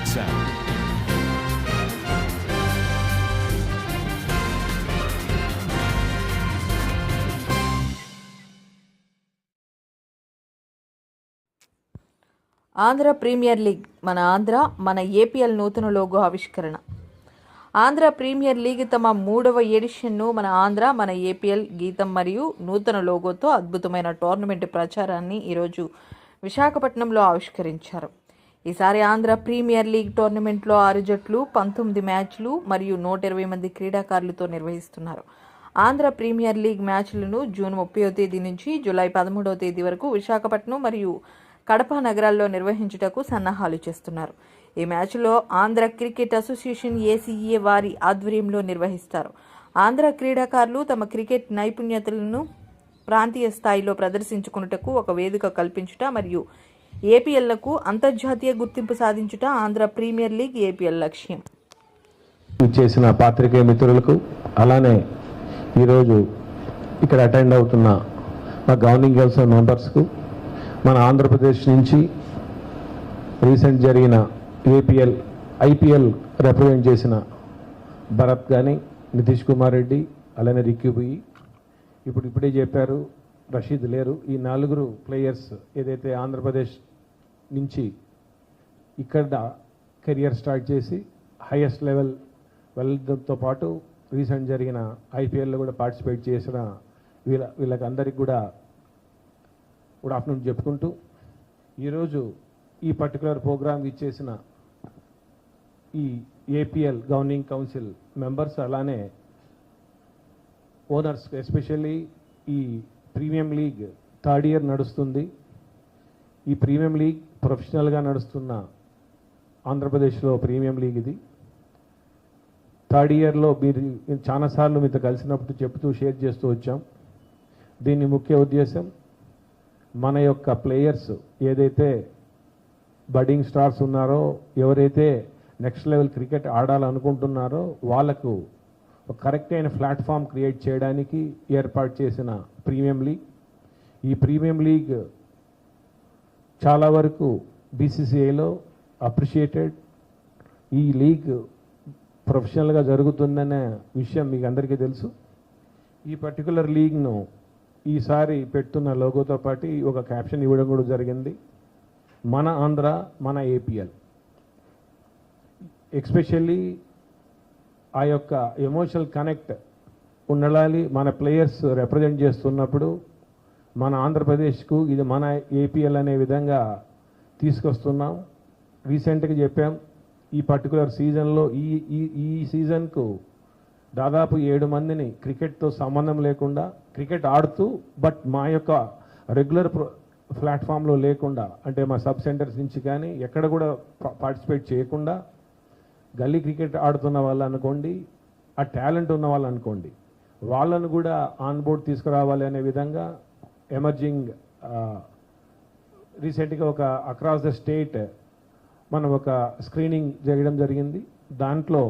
WhatsApp. Andhra premier league మన APL నూతన logo ఆవిష్కరణ. ఆంధ్ర ప్రీమియర్ లీగ్ తమ 3వ ఎడిషన్ను మన ఏపీఎల్ గీతం మరియు నూతన లోగోతో అద్భుతమైన టోర్నమెంట్ ప్రచారాన్ని ఈరోజు విశాఖపట్నంలో ఆవిష్కరించారు. ఈసారి ఆంధ్ర ప్రీమియర్ లీగ్ టోర్నమెంట్లో 6 జట్లు, 19 మ్యాచ్లు మరియు 120 మంది క్రీడాకారులతో నిర్వహిస్తున్నారు. ఆంధ్ర ప్రీమియర్ లీగ్ మ్యాచ్లను జూన్ 30వ తేదీ నుంచి జూలై 13వ తేదీ వరకు విశాఖపట్నం మరియు కడప నగరాల్లో నిర్వహించుటకు సన్నాహాలు చేస్తున్నారు. ఈ మ్యాచ్లో ఆంధ్ర క్రికెట్ అసోసియేషన్ ACA వారి ఆధ్వర్యంలో నిర్వహిస్తారు. ఆంధ్ర క్రీడాకారులు తమ క్రికెట్ నైపుణ్యతలను ప్రాంతీయ స్థాయిలో ప్రదర్శించుకున్నటకు ఒక వేదిక కల్పించుట మరియు ఏపీఎల్లకు అంతర్జాతీయ గుర్తింపు సాధించుట ఆంధ్ర ప్రీమియర్ లీగ్ ఏపీఎల్ లక్ష్యం. చేసిన పాత్రికేయ మిత్రులకు, అలానే ఈరోజు ఇక్కడ అటెండ్ అవుతున్న మా గవర్నింగ్ కౌన్సిల్ మెంబర్స్కు, మన ఆంధ్రప్రదేశ్ నుంచి రీసెంట్ జరిగిన IPL రిప్రజెంట్ చేసిన భరత్ కానీ, నితీష్ కుమార్ రెడ్డి, అలానే రిక్యూబి, ఇప్పుడే చెప్పారు రషీద్ లేరు. ఈ 4 ప్లేయర్స్ ఏదైతే ఆంధ్రప్రదేశ్ నుంచి ఇక్కడ కెరియర్ స్టార్ట్ చేసి హైయెస్ట్ లెవెల్ వెళ్ళడంతో పాటు రీసెంట్ జరిగిన IPLలో కూడా పార్టిసిపేట్ చేసిన వీళ్ళకి అందరికి కూడా గుడ్ ఆఫ్టర్నూన్ చెప్పుకుంటూ, ఈరోజు ఈ పర్టికులర్ ప్రోగ్రామ్ ఇచ్చేసిన ఈ ఏపీఎల్ గవర్నింగ్ కౌన్సిల్ మెంబర్స్, అలానే ఓనర్స్, ఎస్పెషల్లీ ఈ ప్రీమియం లీగ్ 3rd ఇయర్ నడుస్తుంది. ఈ ప్రీమియం లీగ్ ప్రొఫెషనల్గా నడుస్తున్న ఆంధ్రప్రదేశ్లో ప్రీమియం లీగ్ ఇది. 3rd ఇయర్లో మీరు చాలాసార్లు మీతో కలిసినప్పుడు చెప్తూ షేర్ చేస్తూ వచ్చాం. దీని ముఖ్య ఉద్దేశం మన యొక్క ప్లేయర్స్ ఏదైతే బడ్డింగ్ స్టార్స్ ఉన్నారో, ఎవరైతే నెక్స్ట్ లెవెల్ క్రికెట్ ఆడాలనుకుంటున్నారో వాళ్ళకు ఒక కరెక్ట్ అయిన ప్లాట్ఫామ్ క్రియేట్ చేయడానికి ఏర్పాటు చేసిన ప్రీమియం లీగ్. ఈ ప్రీమియం లీగ్ చాలా వరకు BCCIలో అప్రిషియేటెడ్. ఈ లీగ్ ప్రొఫెషనల్గా జరుగుతుందనే విషయం మీకు అందరికీ తెలుసు. ఈ పర్టికులర్ లీగ్ను ఈసారి పెడుతున్న లోగోతో పాటు ఒక క్యాప్షన్ ఇవ్వడం కూడా జరిగింది, మన ఆంధ్ర మన ఏపీఎల్. ఎస్పెషల్లీ ఆ యొక్క ఎమోషనల్ కనెక్ట్ ఉండాలి. మన ప్లేయర్స్ రిప్రజెంట్ చేస్తున్నప్పుడు మన ఆంధ్రప్రదేశ్కు ఇది మన ఏపీఎల్ అనే విధంగా తీసుకొస్తున్నాం. రీసెంట్గా చెప్పాం, ఈ పర్టికులర్ సీజన్లో ఈ సీజన్కు దాదాపు 7 మందిని క్రికెట్తో సంబంధం లేకుండా క్రికెట్ ఆడుతూ, బట్ మా యొక్క రెగ్యులర్ ప్లాట్ఫామ్లో లేకుండా, అంటే మా సబ్ సెంటర్స్ నుంచి కానీ ఎక్కడ కూడా పార్టిసిపేట్ చేయకుండా గల్లీ క్రికెట్ ఆడుతున్న వాళ్ళు అనుకోండి, ఆ టాలెంట్ ఉన్న వాళ్ళు అనుకోండి, వాళ్ళను కూడా ఆన్ బోర్డ్ తీసుకురావాలి అనే విధంగా ఎమర్జింగ్ రీసెంట్గా ఒక అక్రాస్ ద స్టేట్ మనం ఒక స్క్రీనింగ్ జరగడం జరిగింది. దాంట్లో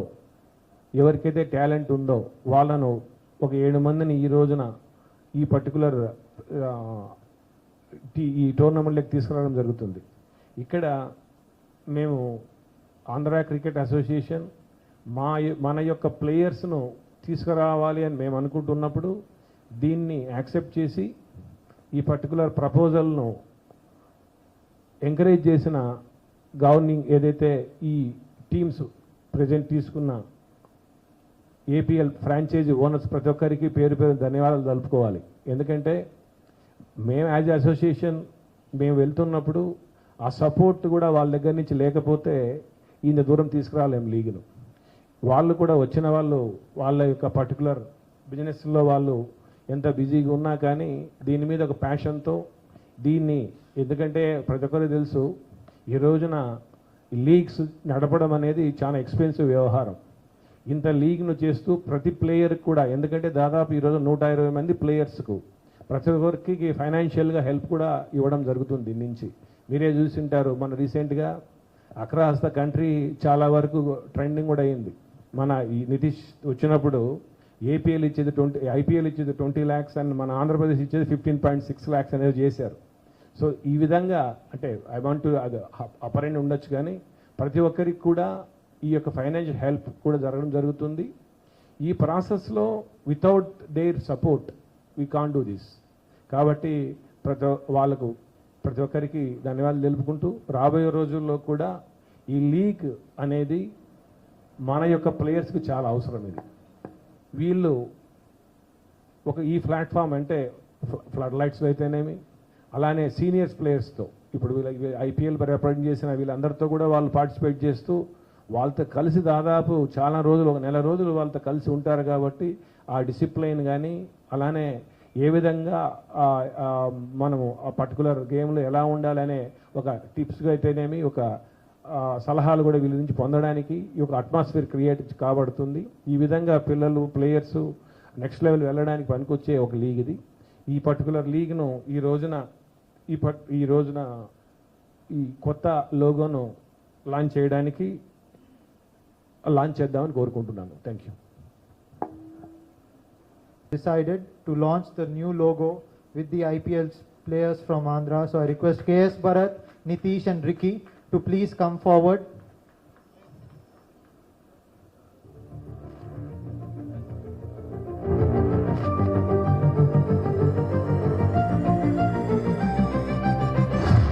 ఎవరికైతే టాలెంట్ ఉందో వాళ్ళను ఒక 7 మందిని ఈ రోజున ఈ పర్టికులర్ ఈ టోర్నమెంట్లోకి తీసుకురావడం జరుగుతుంది. ఇక్కడ మేము ఆంధ్ర క్రికెట్ అసోసియేషన్ మన యొక్క ప్లేయర్స్ను తీసుకురావాలి అని మేము అనుకుంటున్నప్పుడు దీన్ని యాక్సెప్ట్ చేసి ఈ పర్టికులర్ ప్రపోజల్ను ఎంకరేజ్ చేసిన గవర్నింగ్ ఏదైతే ఈ టీమ్స్ ప్రజెంట్ తీసుకున్న ఏపీఎల్ ఫ్రాంచైజీ ఓనర్స్ ప్రతి ఒక్కరికి పేరు ధన్యవాదాలు తెలుపుకోవాలి. ఎందుకంటే మేము యాజ్ అసోసియేషన్ మేము వెళ్తున్నప్పుడు ఆ సపోర్ట్ కూడా వాళ్ళ దగ్గర నుంచి లేకపోతే ఇంత దూరం తీసుకురాలేం లీగ్ను. వాళ్ళు కూడా వచ్చిన వాళ్ళు వాళ్ళ యొక్క పర్టికులర్ బిజినెస్లో వాళ్ళు ఎంత బిజీగా ఉన్నా కానీ దీని మీద ఒక ప్యాషన్తో దీన్ని, ఎందుకంటే ప్రతి ఒక్కరికి తెలుసు ఈ రోజున లీగ్స్ నడపడం అనేది చాలా ఎక్స్పెన్సివ్ వ్యవహారం. ఇంత లీగ్ను చేస్తూ ప్రతి ప్లేయర్కి కూడా, ఎందుకంటే దాదాపు ఈరోజు 120 మంది ప్లేయర్స్కు ప్రతి ఒక్కరికి ఫైనాన్షియల్గా హెల్ప్ కూడా ఇవ్వడం జరుగుతుంది. దీని నుంచి మీరే చూసింటారు, మన రీసెంట్గా అక్రాస్ ద కంట్రీ చాలా వరకు ట్రెండింగ్ కూడా అయింది. మన ఈ నితీష్ వచ్చినప్పుడు IPL ఇచ్చేది 20 lakhs అండ్ మన ఆంధ్రప్రదేశ్ ఇచ్చేది 15.6 lakhs అనేది చేశారు. సో ఈ విధంగా అంటే ఐ వాంట్ టు అది అపరెంట్ ఉండొచ్చు కానీ ప్రతి ఒక్కరికి కూడా ఈ యొక్క ఫైనాన్షియల్ హెల్ప్ కూడా జరగడం జరుగుతుంది. ఈ ప్రాసెస్లో without their support we can't do this. కాబట్టి ప్రతి ఒక్కరికి ధన్యవాదాలు తెలుపుకుంటూ రాబోయే రోజుల్లో కూడా ఈ లీగ్ అనేది మన యొక్క ప్లేయర్స్కి చాలా అవసరం. ఇది వీళ్ళు ఈ ప్లాట్ఫామ్ అంటే ఫ్లడ్ లైట్స్లో అయితేనేమి, అలానే సీనియర్స్ ప్లేయర్స్తో ఇప్పుడు ఐపీఎల్ రిప్రజెంట్ చేసిన వీళ్ళందరితో కూడా వాళ్ళు పార్టిసిపేట్ చేస్తూ వాళ్ళతో కలిసి దాదాపు చాలా రోజులు, ఒక నెల రోజులు వాళ్ళతో కలిసి ఉంటారు. కాబట్టి ఆ డిసిప్లైన్ కానీ, అలానే ఏ విధంగా మనము ఆ పర్టికులర్ గేమ్లో ఎలా ఉండాలనే ఒక టిప్స్గా అయితేనేమి, ఒక సలహాలు కూడా వీళ్ళ నుంచి పొందడానికి ఈ ఒక అట్మాస్ఫియర్ క్రియేట్ కాబడుతుంది. ఈ విధంగా పిల్లలు, ప్లేయర్స్ నెక్స్ట్ లెవెల్ వెళ్ళడానికి పనికొచ్చే ఒక లీగ్ ఇది. ఈ పర్టికులర్ లీగ్ను ఈ రోజున ఈ కొత్త లోగోను లాంచ్ చేద్దామని కోరుకుంటున్నాను. Thank you. Decided to launch the new logo with the IPL players from Andhra. So I request KS Bharat, Nitish and Ricky to please come forward.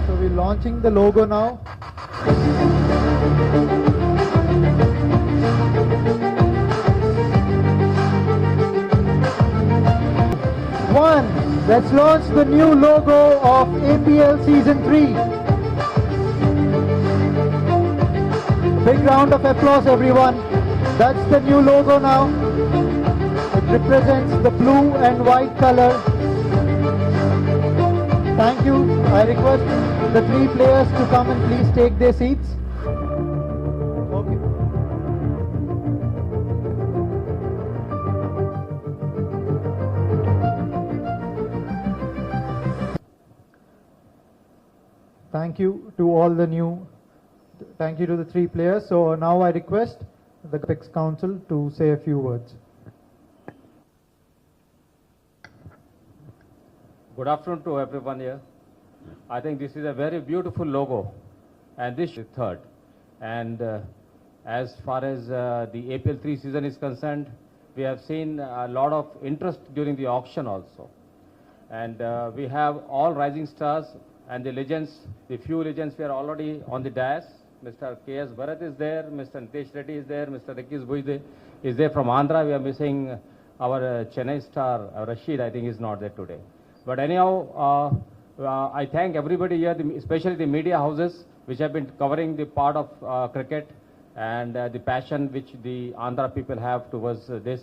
So we're launching the logo now. Let's launch the new logo of APL Season 3. Big round of applause, everyone. That's the new logo now. It represents the blue and white color. Thank you. I request the 3 players to come and please take their seats. Okay. Thank you to the 3 players. So now I request the Apex Council to say a few words. Good afternoon to everyone here. I think this is a very beautiful logo, and this is third. And as far as the APL 3 season is concerned, we have seen a lot of interest during the auction also. And we have all rising stars and the legends, the few legends we are already on the dais. Mr. KS Bharat is there, Mr. Nitesh Reddy is there, Mr. Ricky is there from Andhra. We are missing our Chennai star, Rashid, I think is not there today. But anyhow, I thank everybody here, especially the media houses, which have been covering the part of cricket and the passion which the Andhra people have towards this.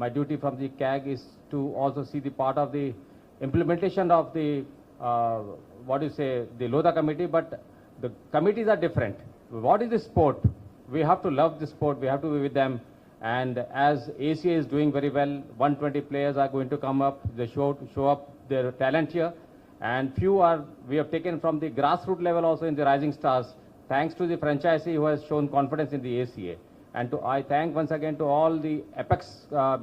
My duty from the CAG is to also see the part of the implementation of the the Lodha committee, but the committees are different. What is the sport? We have to love the sport, we have to be with them. And as ACA is doing very well, 120 players are going to come up, they show up their talent here. And we have taken from the grassroots level also in the rising stars, thanks to the franchisee who has shown confidence in the ACA. And I thank once again to all the Apex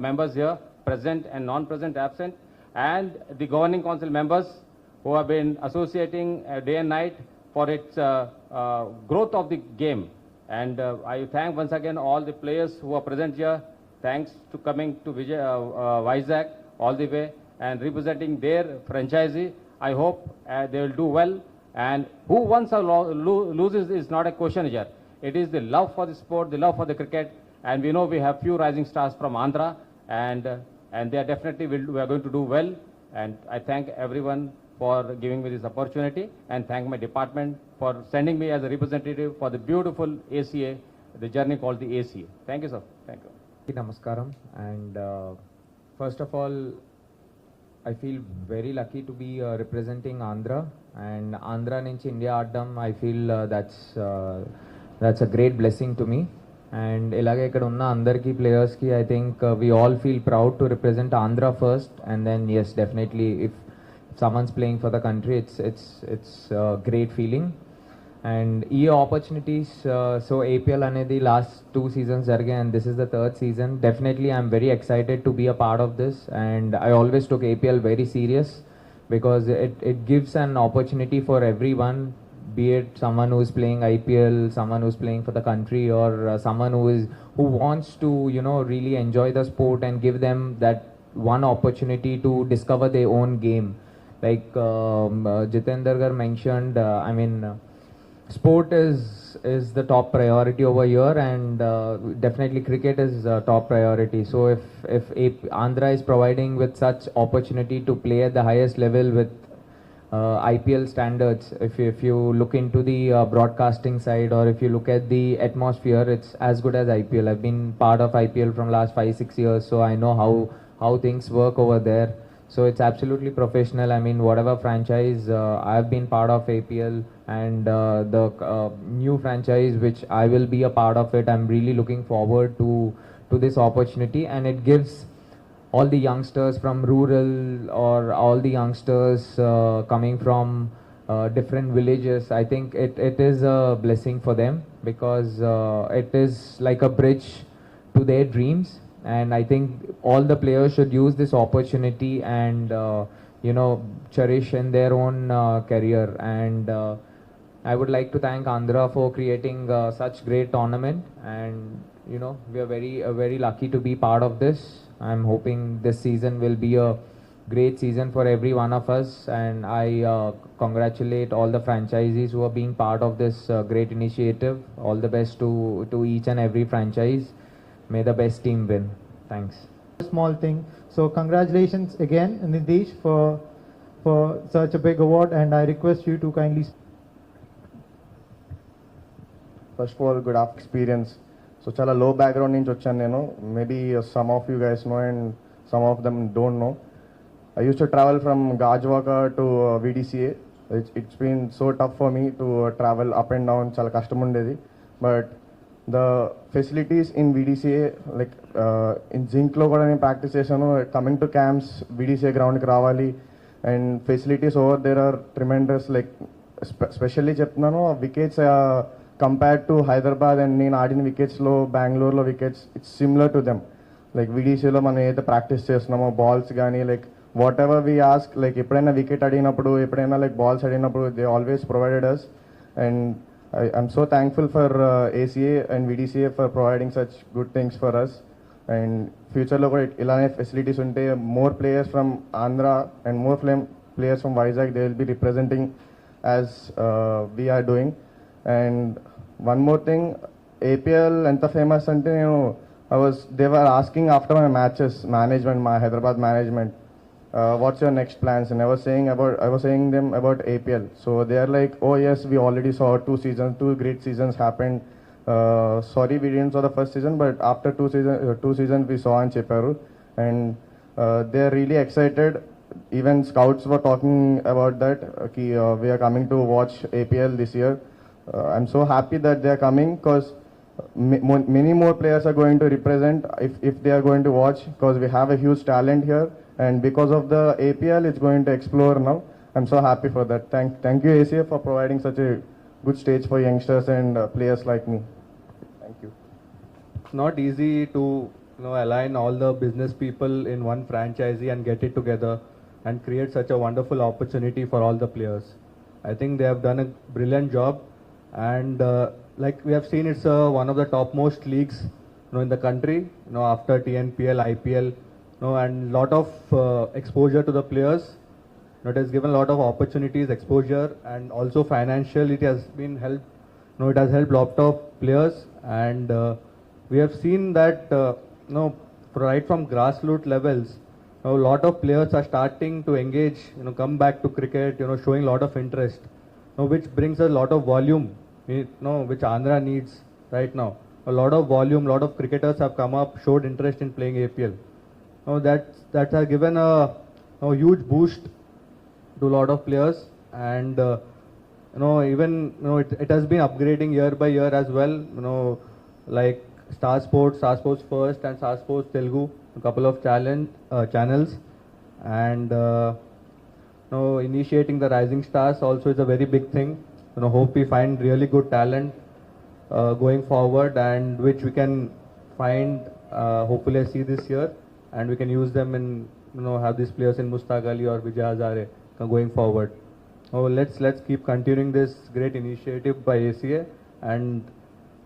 members here, present and non-present, absent, and the governing council members who have been associating day and night for its growth of the game. And I thank once again all the players who are present here. Thanks to coming to Vizag all the way and representing their franchisee. I hope they will do well. And who wins or loses is not a question here. It is the love for the sport, the love for the cricket. And we know we have few rising stars from Andhra, and they are definitely we are going to do well. And I thank everyone for giving me this opportunity, and thank my department for sending me as a representative for the beautiful ACA, the journey called the ACA. Thank you, sir. Thank you. Namaskaram. And first of all, I feel very lucky to be representing Andhra, and Andhra nunchi India Addam. I feel that's a great blessing to me. And ilage ikkada unna andarki players ki I think we all feel proud to represent Andhra first, and then yes, definitely if someone's playing for the country, it's a great feeling. And e opportunities, so APL anedi last 2 seasons jarige, and this is the 3rd season. Definitely I'm very excited to be a part of this, and I always took APL very serious because it gives an opportunity for everyone, be it someone who is playing IPL, someone who is playing for the country, or someone who wants to, you know, really enjoy the sport and give them that one opportunity to discover their own game. Like Jitendra Gar mentioned, sport is the top priority over here, and definitely cricket is top priority. So if Andhra is providing with such opportunity to play at the highest level with IPL standards, if you look into the broadcasting side, or if you look at the atmosphere, it's as good as IPL. I've been part of IPL from last 5-6 years, so I know how things work over there. So it's absolutely professional. I mean, whatever franchise I've been part of APL, and the new franchise which I will be a part of it, I'm really looking forward to this opportunity, and it gives all the youngsters from rural, or all the youngsters coming from different villages, I think it is a blessing for them, because it is like a bridge to their dreams. And I think all the players should use this opportunity and cherish in their own career. And I would like to thank Andhra for creating such great tournament, and we are very lucky to be part of this. I'm hoping this season will be a great season for every one of us, and I congratulate all the franchisees who are being part of this great initiative. All the best to each and every franchise. May the best team win. Thanks. Small thing. So congratulations again, Nitish, for such a big award, and I request you to kindly. First of all, good experience. So chala low background nunchi vachanu nenu. Maybe some of you guys know and some of them don't know. I used to travel from Gajwaka to VDCA. It's been so tough for me to travel up and down. Chala kashtam undedi. But the facilities in VDCA, like in Zinc lo kuda nenu practice chesanu. Coming to camps, VDCA ground ki ravali, and facilities over there are tremendous. Like especially చెప్తున్నాను, wickets compared to Hyderabad and నేను ఆడిన wickets లో బెంగళూరులో wickets, it's similar to them. Like VDCలో మనం ఏదైతే practice చేస్తున్నామో balls కానీ, like whatever we ask, like ఎప్పుడైనా వికెట్ అడిగినప్పుడు, ఎప్పుడైనా లైక్ బాల్స్ అడిగినప్పుడు, they always provided us. And I'm so thankful for ACA and VDCA for providing such good things for us. And future lo kuda ilane facilities unte, more players from Andhra and more players from Vizag, they will be representing as we are doing. And one more thing, APL enta famous ante they were asking after my matches, management, my Hyderabad management, what's your next plans? And I was saying them about APL. So they are like, oh yes, we already saw 2 great seasons happened. Sorry we didn't saw the first season, but after 2 seasons we saw and Cheparu. And they are really excited. Even scouts were talking about that, we are coming to watch APL this year. I'm so happy that they are coming, because many more players are going to represent if they are going to watch, because we have a huge talent here, and because of the APL it's going to explore now. I'm so happy for that. Thank you ACA for providing such a good stage for youngsters and players like me. Thank you. It's not easy to align all the business people in one franchisee and get it together and create such a wonderful opportunity for all the players. I think they have done a brilliant job, and like we have seen, it's one of the topmost leagues in the country, after TNPL, IPL, and lot of exposure to the players. It has given a lot of opportunities, exposure, and also financial. It has been helped. It has helped lot of players, and we have seen that right from grassroots levels, a lot of players are starting to engage, come back to cricket, showing a lot of interest, which brings a lot of volume, which Andhra needs right now. A lot of volume, lot of cricketers have come up, showed interest in playing APL. That has given a huge boost to a lot of players, and even it has been upgrading year by year as well. Like Star Sports First and Star Sports Telugu, a couple of channels, and initiating the Rising Stars also is a very big thing. Hope we find really good talent going forward, and which we can find hopefully I see this year, and we can use them in have these players in Mustaq Ali or Vijay Hazare going forward. oh, let's keep continuing this great initiative by ACA, and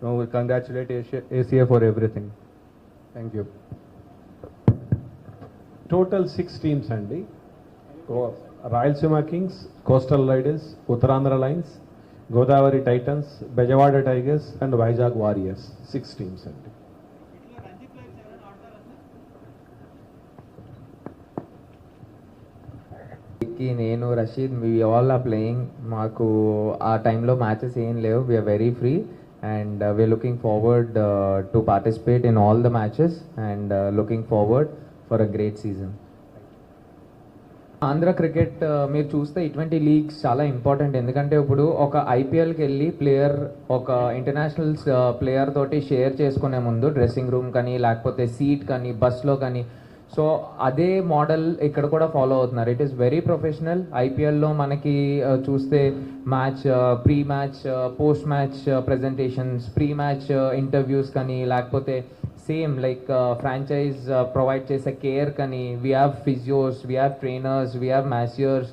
we congratulate ACA for everything. Thank you. Total 6 teams అండి. Rayalaseema Kings, Coastal Riders, Uttarandhra Lions, Godavari Titans, Bezawada Tigers and Vizag Warriors. 6 teams అండి. నేను Rasheed we all are playing. మాకు ఆ టైంలో matches ఏం లేవు. We're very free and we're looking forward to participate in all the matches and looking forward for a great season. Andhra cricket మీరు చూస్తే ఇటువంటి లీగ్స్ చాలా ఇంపార్టెంట్. ఎందుకంటే ఇప్పుడు ఒక ఐపీఎల్కి వెళ్ళి ప్లేయర్ ఒక ఇంటర్నేషనల్ ప్లేయర్ తోటి షేర్ చేసుకునే ముందు డ్రెస్సింగ్ రూమ్ కానీ లేకపోతే సీట్ కానీ బస్లో కానీ, సో అదే మోడల్ ఇక్కడ కూడా ఫాలో అవుతున్నారు. It is very professional. ఐపీఎల్లో మనకి చూస్తే match, pre match, post match presentations, pre match interviews కానీ లేకపోతే సేమ్ లైక్ ఫ్రాంచైజ్ ప్రొవైడ్ చేసే కేర్ కానీ, we have physios, we have trainers, we have masseurs,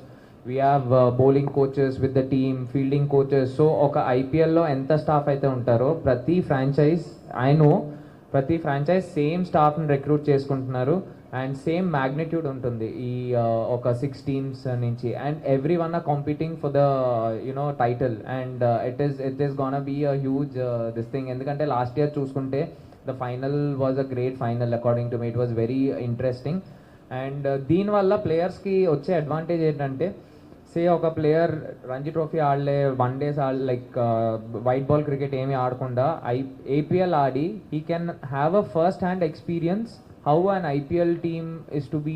we have bowling coaches with the team, fielding coaches. So ఒక ఐపీఎల్లో ఎంత staff అయితే ఉంటారో ప్రతి ఫ్రాంచైజ్ ప్రతి ఫ్రాంచైజ్ సేమ్ స్టాఫ్ని రిక్రూట్ చేసుకుంటున్నారు అండ్ సేమ్ మ్యాగ్నిట్యూడ్ ఉంటుంది ఈ ఒక 6 టీమ్స్ నుంచి. And everyone are competing for the title and it is gonna be a huge this thing. ఎందుకంటే లాస్ట్ ఇయర్ చూసుకుంటే the final was a great final according to me. It was very interesting. And దీనివల్ల ప్లేయర్స్కి వచ్చే advantage ఏంటంటే, say ఒక player Ranji trophy ఆడలే, 1 days like white ball cricket ఏమీ ఆడకుండా ఏపీఎల్ ఆడి he can have a first hand experience how an IPL team is to be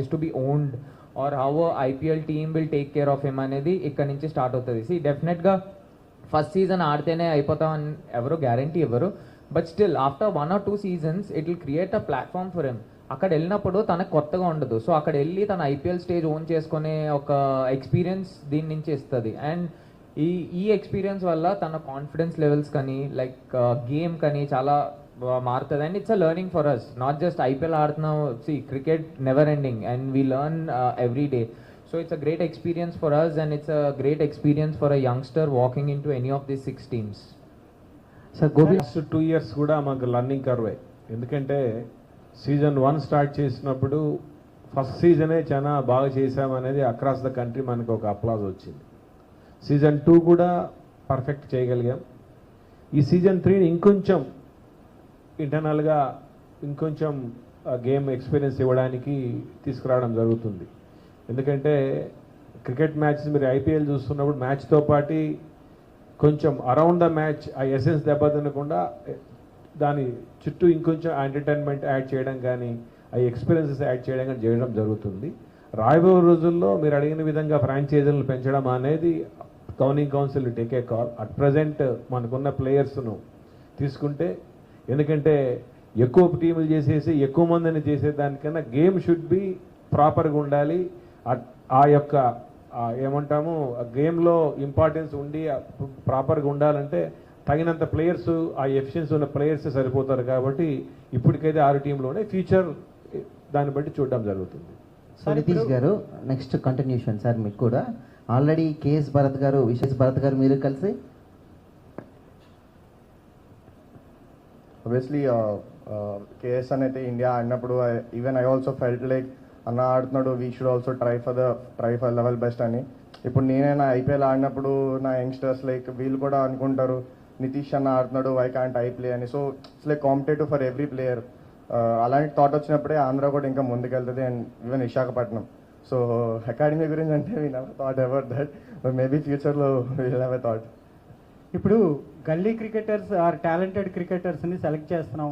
is to be owned or how a IPL team will take care of him అనేది ఇక్కడ నుంచి start అవుతుంది. C డెఫినెట్గా first season ఆడితేనే అయిపోతామని ఎవరు guarantee ఇవ్వరు. But still after 1 or 2 seasons it will create a platform for him. అక్కడ వెళ్ళినప్పుడు తనకు కొత్తగా ఉండదు. సో అక్కడ వెళ్ళి తన ఐపీఎల్ స్టేజ్ ఓన్ చేసుకునే ఒక ఎక్స్పీరియన్స్ దీని నుంచి ఇస్తుంది. అండ్ ఈ ఎక్స్పీరియన్స్ వల్ల తన కాన్ఫిడెన్స్ లెవెల్స్ కానీ లైక్ గేమ్ కానీ చాలా మారుతుంది. And it's a learning for us. Not just IPL ఆడుతున్నాం, see cricket never ending and we learn every day. So it's a great experience for us and it's a great experience for a youngster walking into any of this 6 teams. Sir Gopi, 2 years కూడా మాకు learning curve. ఎందుకంటే season 1 start చేసినప్పుడు first సీజనే చాలా బాగా చేసామనేది across the country మనకు ఒక applause వచ్చింది. సీజన్ 2 కూడా పర్ఫెక్ట్ చేయగలిగాం. ఈ సీజన్ 3 ఇంకొంచెం ఇంటర్నల్గా ఇంకొంచెం గేమ్ ఎక్స్పీరియన్స్ ఇవ్వడానికి తీసుకురావడం జరుగుతుంది. ఎందుకంటే క్రికెట్ మ్యాచ్ మీరు ఐపీఎల్ చూస్తున్నప్పుడు మ్యాచ్తో పాటు కొంచెం అరౌండ్ ద మ్యాచ్ ఆ ఎసెన్స్ దెబ్బతినకుండా దాని చుట్టూ ఇంకొంచెం ఎంటర్టైన్మెంట్ యాడ్ చేయడం కానీ ఆ ఎక్స్పీరియన్సెస్ యాడ్ చేయడం కానీ చేయడం జరుగుతుంది. రాబోయే రోజుల్లో మీరు అడిగిన విధంగా ఫ్రాంచైజీలను పెంచడం అనేది governing council take a call. At present మనకున్న ప్లేయర్స్ను తీసుకుంటే, ఎందుకంటే ఎక్కువ టీములు చేసేసి ఎక్కువ మందిని చేసేదానికన్నా గేమ్ షుడ్ బి ప్రాపర్గా ఉండాలి. ఆ యొక్క ఏమంటాము గేమ్లో ఇంపార్టెన్స్ ఉండి ప్రాపర్గా ఉండాలంటే తగినంత ప్లేయర్స్, ఆ ఎఫిషియన్సీ ఉన్న ప్లేయర్స్ సరిపోతారు. కాబట్టి ఇప్పటికైతే 6 టీంలోనే ఫ్యూచర్ దాన్ని బట్టి చూడడం జరుగుతుంది. సో నితీష్ గారు, నెక్స్ట్ కంటిన్యూషన్ సార్ మీకు కూడా. ఆల్రెడీ కేఎస్ భరత్ గారు, విశేష్ భరత్ గారు మీరు కలిసి obviously KS అయితే ఇండియా ఆడినప్పుడు even I also felt like అన్న ఆడుతున్నాడు, we should also try for level best అని. ఇప్పుడు నేనైనా ఐపీఎల్ ఆడినప్పుడు నా యంగ్స్టర్స్ లైక్ వీళ్ళు కూడా అనుకుంటారు నితీష్ అన్న ఆడుతున్నాడు, వై కాంట్ ఐ ప్లే అని. So it's like competitive for every player. అలాంటి థాట్ వచ్చినప్పుడే ఆంధ్ర కూడా ఇంకా ముందుకెళ్తుంది. And even Visakhapatnam. So academy గురించి అంటే we never thought ever that, but maybe ఫ్యూచర్లో విల్ హ్యావ్ ఎ థాట్. ఇప్పుడు గల్లీ క్రికెటర్స్ ఆర్ టాలెంటెడ్ క్రికెటర్స్ని సెలెక్ట్ చేస్తున్నాం.